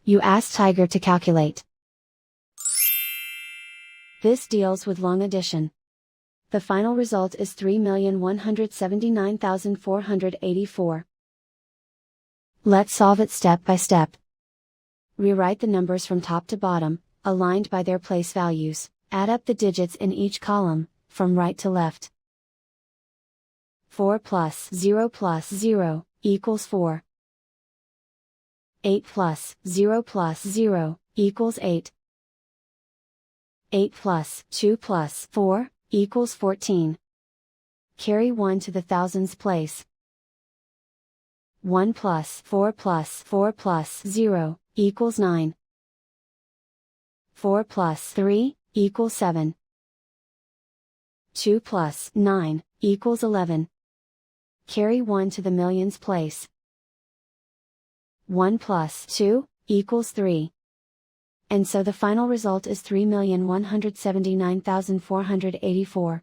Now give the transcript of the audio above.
You ask Tiger to calculate. This deals with long addition. The final result is 3,179,484. Let's solve it step by step. Rewrite the numbers from top to bottom, aligned by their place values. Add up the digits in each column, from right to left. 4 plus 0 equals 4. 8 plus 0 equals 8. 8 plus 2 plus 4 equals 14. Carry 1 to the thousands place. 1 plus 4 plus 0 equals 9. 4 plus 3 equals 7. 2 plus 9 equals 11. Carry 1 to the millions place. 1 plus 2 equals 3. And so the final result is 3,179,484.